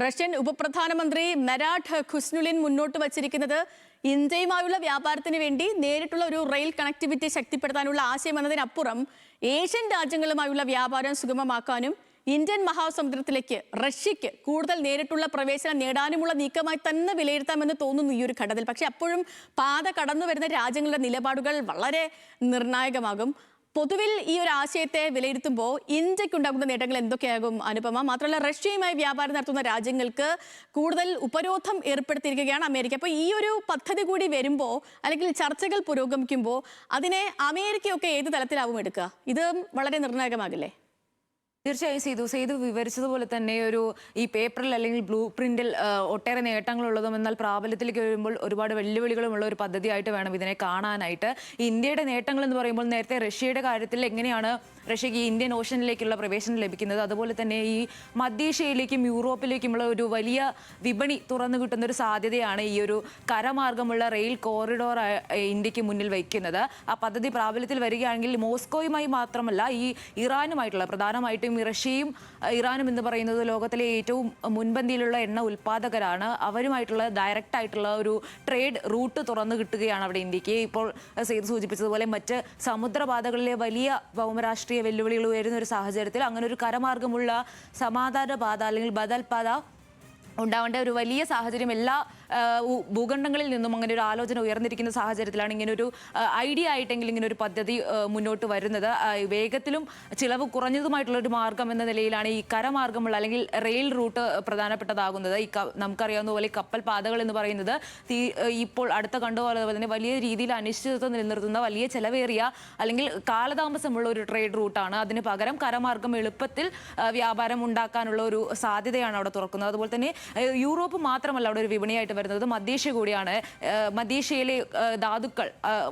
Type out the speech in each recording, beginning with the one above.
Russian ഉപപ്രധാനമന്ത്രി മെരാട്ട് ഖുസ്നുലിൻ മുന്നോട്ട് വച്ചിരിക്കുന്നത് ഇന്ത്യയുമായുള്ള വ്യാപാരത്തിന് വേണ്ടി നേരിട്ടുള്ള ഒരു റെയിൽ കണക്ടിവിറ്റി ശക്തിപ്പെടുത്താനുള്ള ആശയം എന്നതിനപ്പുറം ഏഷ്യൻ രാജ്യങ്ങളുമായുള്ള വ്യാപാരം സുഗമമാക്കാനും ഇന്ത്യൻ മഹാസമുദ്രത്തിലേക്ക് റഷ്യക്ക് കൂടുതൽ നേരിട്ടുള്ള പ്രവേശനം നേടാനുമുള്ള നീക്കമായി തന്നെ വിലയിരുത്താമെന്ന് തോന്നുന്നു ഈ ഒരു ഘട്ടത്തിൽ. പക്ഷെ അപ്പോഴും പാത കടന്നു വരുന്ന രാജ്യങ്ങളുടെ നിലപാടുകൾ വളരെ നിർണായകമാകും. പൊതുവിൽ ഈ ഒരു ആശയത്തെ വിലയിരുത്തുമ്പോൾ ഇന്ത്യക്കുണ്ടാകുന്ന നേട്ടങ്ങൾ എന്തൊക്കെയാകും അനുപമ? മാത്രമല്ല, റഷ്യയുമായി വ്യാപാരം നടത്തുന്ന രാജ്യങ്ങൾക്ക് കൂടുതൽ ഉപരോധം ഏർപ്പെടുത്തിയിരിക്കുകയാണ് അമേരിക്ക. അപ്പോൾ ഈ ഒരു പദ്ധതി കൂടി വരുമ്പോൾ, അല്ലെങ്കിൽ ചർച്ചകൾ പുരോഗമിക്കുമ്പോൾ അതിനെ അമേരിക്കയൊക്കെ ഏത് തലത്തിലാവും എടുക്കുക? ഇത് വളരെ നിർണായകമാകില്ലേ? തീർച്ചയായും സേതു വിവരിച്ചതുപോലെ തന്നെ ഈ പേപ്പറിൽ അല്ലെങ്കിൽ ബ്ലൂ പ്രിന്റിൽ ഒട്ടേറെ നേട്ടങ്ങളുള്ളതും എന്നാൽ പ്രാബല്യത്തിലേക്ക് വരുമ്പോൾ ഒരുപാട് വെല്ലുവിളികളുമുള്ള ഒരു പദ്ധതിയായിട്ട് വേണം ഇതിനെ കാണാനായിട്ട്. ഇന്ത്യയുടെ നേട്ടങ്ങൾ എന്ന് പറയുമ്പോൾ നേരത്തെ റഷ്യയുടെ കാര്യത്തിൽ എങ്ങനെയാണ് റഷ്യക്ക് ഈ ഇന്ത്യൻ ഓഷനിലേക്കുള്ള പ്രവേശനം ലഭിക്കുന്നത്, അതുപോലെ തന്നെ ഈ മധ്യേഷ്യയിലേക്കും യൂറോപ്പിലേക്കുമുള്ള ഒരു വലിയ വിപണി തുറന്നു കിട്ടുന്ന ഒരു സാധ്യതയാണ് ഈ ഒരു കരമാർഗമുള്ള റെയിൽ കോറിഡോർ ഇന്ത്യക്ക് മുന്നിൽ വയ്ക്കുന്നത്. ആ പദ്ധതി പ്രാബല്യത്തിൽ വരികയാണെങ്കിൽ മോസ്കോയുമായി മാത്രമല്ല ഈ ഇറാനുമായിട്ടുള്ള, പ്രധാനമായിട്ടും റഷ്യയും ഇറാനും എന്ന് പറയുന്നത് ലോകത്തിലെ ഏറ്റവും മുൻപന്തിയിലുള്ള എണ്ണ ഉൽപ്പാദകരാണ്. അവരുമായിട്ടുള്ള ഡയറക്റ്റ് ആയിട്ടുള്ള ഒരു ട്രേഡ് റൂട്ട് തുറന്നു കിട്ടുകയാണ് അവിടെ ഇന്ത്യക്ക്. ഇപ്പോൾ സേതു സൂചിപ്പിച്ചതുപോലെ മറ്റ് സമുദ്രപാതകളിലെ വലിയ ഭൗമരാഷ്ട്രീയ വെല്ലുവിളികൾ ഉയരുന്ന ഒരു സാഹചര്യത്തിൽ അങ്ങനെ ഒരു കരമാർഗമുള്ള സമാധാന പാത അല്ലെങ്കിൽ ബദൽ പാത ഉണ്ടാവേണ്ട ഒരു വലിയ സാഹചര്യം എല്ലാ ഭൂഖണ്ഡങ്ങളിൽ നിന്നും അങ്ങനെ ഒരു ആലോചന ഉയർന്നിരിക്കുന്ന സാഹചര്യത്തിലാണ് ഇങ്ങനെ ഒരു ഐഡിയ ആയിട്ടെങ്കിലും ഇങ്ങനെ ഒരു പദ്ധതി മുന്നോട്ട് വരുന്നത്. വേഗത്തിലും ചിലവ് കുറഞ്ഞതുമായിട്ടുള്ള ഒരു മാർഗം എന്ന നിലയിലാണ് ഈ കരമാർഗമുള്ള അല്ലെങ്കിൽ റെയിൽ റൂട്ട് പ്രധാനപ്പെട്ടതാകുന്നത്. നമുക്കറിയാവുന്ന പോലെ കപ്പൽ പാതകൾ എന്ന് പറയുന്നത് ഇപ്പോൾ അടുത്ത കണ്ടുപോലെ തന്നെ വലിയ രീതിയിൽ അനിശ്ചിതത്വം നിലനിർത്തുന്ന വലിയ ചെലവേറിയ അല്ലെങ്കിൽ കാലതാമസമുള്ള ഒരു ട്രേഡ് റൂട്ടാണ്. അതിന് പകരം കരമാർഗം എളുപ്പത്തിൽ വ്യാപാരം ഉണ്ടാക്കാനുള്ള ഒരു സാധ്യതയാണ് അവിടെ തുറക്കുന്നത്. അതുപോലെ തന്നെ യൂറോപ്പ് മാത്രമല്ല അവിടെ ഒരു വിപണിയായിട്ട് വരുന്നത്, മധ്യേഷ്യ കൂടിയാണ്. മധ്യേഷ്യയിലെ ധാതുക്കൾ,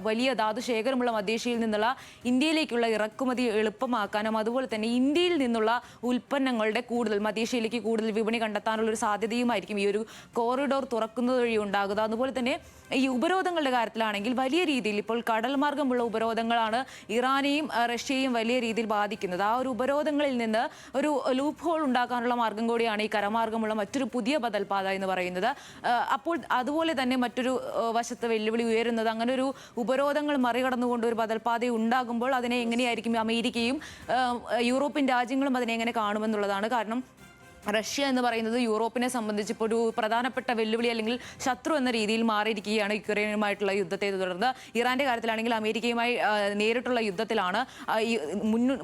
വലിയ ധാതു ശേഖരമുള്ള മധ്യേഷ്യയിൽ നിന്നുള്ള ഇന്ത്യയിലേക്കുള്ള ഇറക്കുമതി എളുപ്പമാക്കാനും അതുപോലെ തന്നെ ഇന്ത്യയിൽ നിന്നുള്ള ഉൽപ്പന്നങ്ങളുടെ കൂടുതൽ മധ്യേഷ്യയിലേക്ക് കൂടുതൽ വിപണി കണ്ടെത്താനുള്ള ഒരു സാധ്യതയുമായിരിക്കും ഈ ഒരു കോറിഡോർ തുറക്കുന്നത് വഴി ഉണ്ടാകുക. അതുപോലെ തന്നെ ഈ ഉപരോധങ്ങളുടെ കാര്യത്തിലാണെങ്കിൽ വലിയ രീതിയിൽ ഇപ്പോൾ കടൽ മാർഗമുള്ള ഉപരോധങ്ങളാണ് ഇറാനെയും റഷ്യയെയും വലിയ രീതിയിൽ ബാധിക്കുന്നത്. ആ ഒരു ഉപരോധങ്ങളിൽ നിന്ന് ഒരു ലൂപ്പ് ഹോൾ ഉണ്ടാക്കാനുള്ള മാർഗം കൂടിയാണ് ഈ കരമാർഗമുള്ള മറ്റൊരു പുതിയ ബദൽപാത എന്ന് പറയുന്നത്. അപ്പോൾ അതുപോലെ തന്നെ മറ്റൊരു വശത്ത് വെല്ലുവിളി ഉയരുന്നത്, അങ്ങനെ ഒരു ഉപരോധങ്ങൾ മറികടന്നുകൊണ്ട് ഒരു ബദൽപാത ഉണ്ടാകുമ്പോൾ അതിനെ എങ്ങനെയായിരിക്കും അമേരിക്കയും യൂറോപ്യൻ രാജ്യങ്ങളും അതിനെ എങ്ങനെ കാണുമെന്നുള്ളതാണ്. കാരണം റഷ്യ എന്ന് പറയുന്നത് യൂറോപ്പിനെ സംബന്ധിച്ച് ഇപ്പോൾ ഒരു പ്രധാനപ്പെട്ട വെല്ലുവിളി അല്ലെങ്കിൽ ശത്രു എന്ന രീതിയിൽ മാറിയിരിക്കുകയാണ് യുക്രൈനുമായിട്ടുള്ള യുദ്ധത്തെ തുടർന്ന്. ഇറാന്റെ കാര്യത്തിലാണെങ്കിൽ അമേരിക്കയുമായി നേരിട്ടുള്ള യുദ്ധത്തിലാണ്.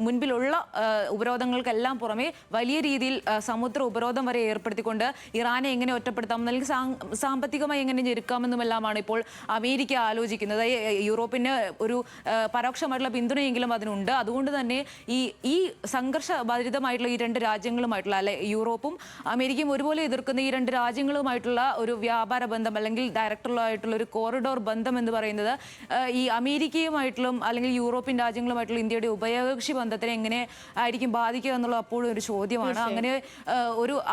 മുൻപിലുള്ള ഉപരോധങ്ങൾക്കെല്ലാം പുറമെ വലിയ രീതിയിൽ സമുദ്ര ഉപരോധം വരെ ഏർപ്പെടുത്തിക്കൊണ്ട് ഇറാനെ എങ്ങനെ ഒറ്റപ്പെടുത്താം അല്ലെങ്കിൽ സാമ്പത്തികമായി എങ്ങനെ ഞെരുക്കാമെന്നുമെല്ലാമാണ് ഇപ്പോൾ അമേരിക്ക ആലോചിക്കുന്നത്. യൂറോപ്പിന് ഒരു പരോക്ഷമായിട്ടുള്ള പിന്തുണയെങ്കിലും അതിനുണ്ട്. അതുകൊണ്ട് തന്നെ ഈ സംഘർഷഭരിതമായിട്ടുള്ള ഈ രണ്ട് രാജ്യങ്ങളുമായിട്ടുള്ള യൂറോപ്പും അമേരിക്കയും ഒരുപോലെ എതിർക്കുന്ന ഈ രണ്ട് രാജ്യങ്ങളുമായിട്ടുള്ള ഒരു വ്യാപാര ബന്ധം അല്ലെങ്കിൽ ഡയറക്റ്റുള്ളതായിട്ടുള്ള ഒരു കോറിഡോർ ബന്ധം എന്ന് പറയുന്നത് ഈ അമേരിക്കയുമായിട്ടുള്ള അല്ലെങ്കിൽ യൂറോപ്യൻ രാജ്യങ്ങളുമായിട്ടുള്ള ഇന്ത്യയുടെ ഉഭയകക്ഷി ബന്ധത്തിനെ എങ്ങനെ ആയിരിക്കും ബാധിക്കുക എന്നുള്ളത് അപ്പോഴും ഒരു ചോദ്യമാണ്. അങ്ങനെ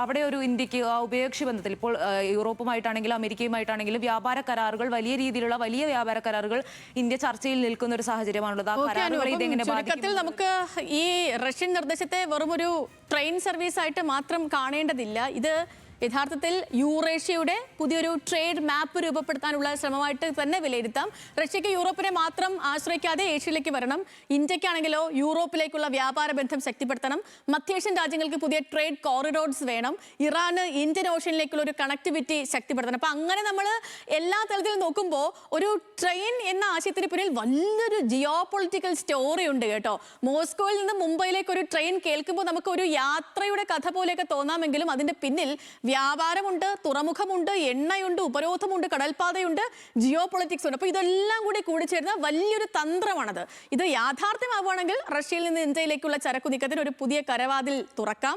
അവിടെ ഒരു ഇന്ത്യക്ക് ആ ഉഭയകക്ഷി ബന്ധത്തിൽ ഇപ്പോൾ യൂറോപ്പുമായിട്ടാണെങ്കിലും അമേരിക്കയുമായിട്ടാണെങ്കിലും വ്യാപാര കരാറുകൾ, വലിയ രീതിയിലുള്ള വലിയ വ്യാപാര കരാറുകൾ ഇന്ത്യ ചർച്ചയിൽ നിൽക്കുന്ന ഒരു സാഹചര്യമാണുള്ളത്. ആ കരാറുകളെ ഇതെങ്ങനെ ബാധിക്കും? നമുക്ക് ഈ റഷ്യൻ നിർദ്ദേശത്തെ വെറും ഒരു ട്രെയിൻ സർവീസ് ആയിട്ട് മാത്രം കാണേണ്ടതില്ല. ഇത് യഥാർത്ഥത്തിൽ യൂറേഷ്യയുടെ പുതിയൊരു ട്രേഡ് മാപ്പ് രൂപപ്പെടുത്താനുള്ള ശ്രമമായിട്ട് തന്നെ വിലയിരുത്താം. റഷ്യക്ക് യൂറോപ്പിനെ മാത്രം ആശ്രയിക്കാതെ ഏഷ്യയിലേക്ക് വരണം. ഇന്ത്യക്കാണെങ്കിലോ യൂറോപ്പിലേക്കുള്ള വ്യാപാര ബന്ധം ശക്തിപ്പെടുത്തണം. മധ്യേഷ്യൻ രാജ്യങ്ങൾക്ക് പുതിയ ട്രേഡ് കോറിഡോർസ് വേണം. ഇറാന് ഇന്ത്യൻ ഓഷനിലേക്കുള്ള ഒരു കണക്ടിവിറ്റി ശക്തിപ്പെടുത്തണം. അപ്പം അങ്ങനെ നമ്മൾ എല്ലാ തലത്തിലും നോക്കുമ്പോൾ ഒരു ട്രെയിൻ എന്ന ആശയത്തിന് പിന്നിൽ വലിയൊരു ജിയോ പൊളിറ്റിക്കൽ സ്റ്റോറി ഉണ്ട് കേട്ടോ. മോസ്കോയിൽ നിന്ന് മുംബൈയിലേക്ക് ഒരു ട്രെയിൻ കേൾക്കുമ്പോൾ നമുക്ക് ഒരു യാത്രയുടെ കഥ പോലെയൊക്കെ തോന്നാമെങ്കിലും അതിൻ്റെ പിന്നിൽ വ്യാപാരമുണ്ട്, തുറമുഖമുണ്ട്, എണ്ണയുണ്ട്, ഉപരോധമുണ്ട്, കടൽപ്പാതയുണ്ട്, ജിയോ പൊളിറ്റിക്സ് ഉണ്ട്. അപ്പോൾ ഇതെല്ലാം കൂടി ചേരുന്ന വലിയൊരു തന്ത്രമാണത്. ഇത് യാഥാർത്ഥ്യമാവുകയാണെങ്കിൽ റഷ്യയിൽ നിന്ന് ഇന്ത്യയിലേക്കുള്ള ചരക്കു നീക്കത്തിന് ഒരു പുതിയ കരവാതിൽ തുറക്കാം.